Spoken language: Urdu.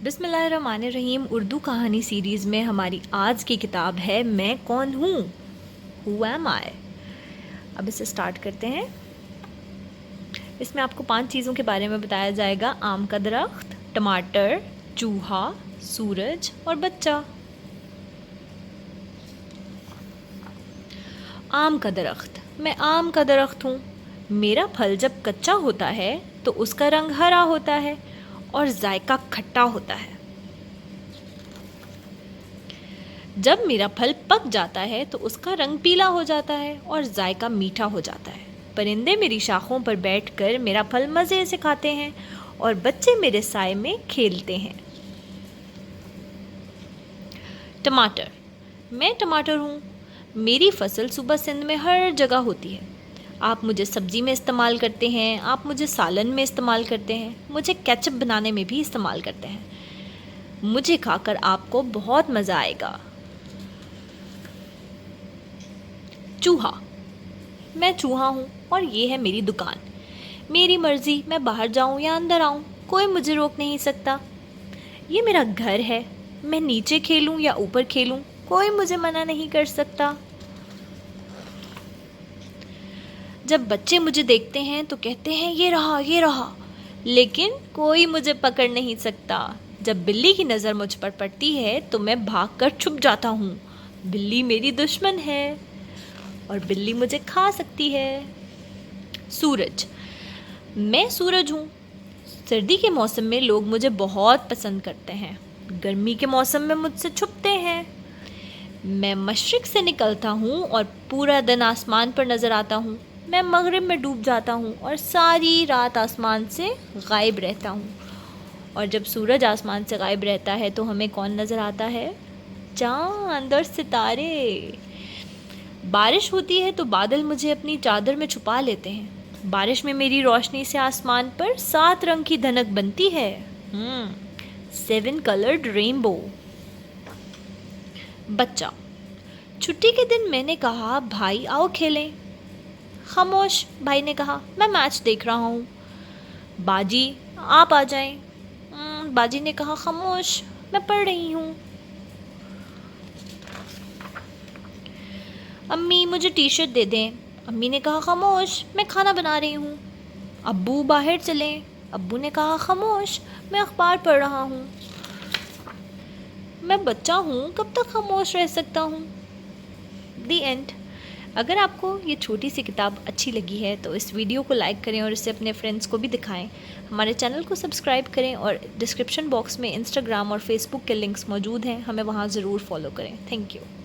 بسم اللہ الرحمن الرحیم اردو کہانی سیریز میں ہماری آج کی کتاب ہے میں کون ہوں، Who am I؟ اب اسے سٹارٹ کرتے ہیں۔ اس میں آپ کو 5 چیزوں کے بارے میں بتایا جائے گا: آم کا درخت، ٹماٹر، چوہا، سورج اور بچہ۔ آم کا درخت۔ میں آم کا درخت ہوں۔ میرا پھل جب کچا ہوتا ہے تو اس کا رنگ ہرا ہوتا ہے اور ذائقہ کھٹا ہوتا ہے۔ جب میرا پھل پک جاتا ہے تو اس کا رنگ پیلا ہو جاتا ہے اور ذائقہ میٹھا ہو جاتا ہے۔ پرندے میری شاخوں پر بیٹھ کر میرا پھل مزے سے کھاتے ہیں اور بچے میرے سائے میں کھیلتے ہیں۔ ٹماٹر۔ میں ٹماٹر ہوں۔ میری فصل صوبہ سندھ میں ہر جگہ ہوتی ہے۔ آپ مجھے سبزی میں استعمال کرتے ہیں، آپ مجھے سالن میں استعمال کرتے ہیں، مجھے کیچپ بنانے میں بھی استعمال کرتے ہیں۔ مجھے کھا کر آپ کو بہت مزہ آئے گا۔ چوہا۔ میں چوہا ہوں اور یہ ہے میری دکان۔ میری مرضی، میں باہر جاؤں یا اندر آؤں، کوئی مجھے روک نہیں سکتا۔ یہ میرا گھر ہے، میں نیچے کھیلوں یا اوپر کھیلوں، کوئی مجھے منع نہیں کر سکتا۔ جب بچے مجھے دیکھتے ہیں تو کہتے ہیں یہ رہا یہ رہا، لیکن کوئی مجھے پکڑ نہیں سکتا۔ جب بلی کی نظر مجھ پر پڑتی ہے تو میں بھاگ کر چھپ جاتا ہوں۔ بلی میری دشمن ہے اور بلی مجھے کھا سکتی ہے۔ سورج۔ میں سورج ہوں۔ سردی کے موسم میں لوگ مجھے بہت پسند کرتے ہیں، گرمی کے موسم میں مجھ سے چھپتے ہیں۔ میں مشرق سے نکلتا ہوں اور پورا دن آسمان پر نظر آتا ہوں۔ میں مغرب میں ڈوب جاتا ہوں اور ساری رات آسمان سے غائب رہتا ہوں۔ اور جب سورج آسمان سے غائب رہتا ہے تو ہمیں کون نظر آتا ہے؟ چاند اور ستارے۔ بارش ہوتی ہے تو بادل مجھے اپنی چادر میں چھپا لیتے ہیں۔ بارش میں میری روشنی سے آسمان پر 7 رنگ کی دھنک بنتی ہے۔ 7 colored rainbow۔ بچہ۔ چھٹی کے دن میں نے کہا بھائی آؤ کھیلیں۔ خاموش، بھائی نے کہا میں میچ دیکھ رہا ہوں۔ باجی آپ آ جائیں۔ باجی نے کہا خاموش، میں پڑھ رہی ہوں۔ امی مجھے ٹی شرٹ دے دیں۔ امی نے کہا خاموش، میں کھانا بنا رہی ہوں۔ ابو باہر چلیں۔ ابو نے کہا خاموش، میں اخبار پڑھ رہا ہوں۔ میں بچہ ہوں، کب تک خاموش رہ سکتا ہوں؟ The end. اگر آپ کو یہ چھوٹی سی کتاب اچھی لگی ہے تو اس ویڈیو کو لائک کریں اور اسے اپنے فرینڈس کو بھی دکھائیں۔ ہمارے چینل کو سبسکرائب کریں اور ڈسکرپشن باکس میں انسٹاگرام اور فیس بک کے لنکس موجود ہیں، ہمیں وہاں ضرور فالو کریں۔ Thank you.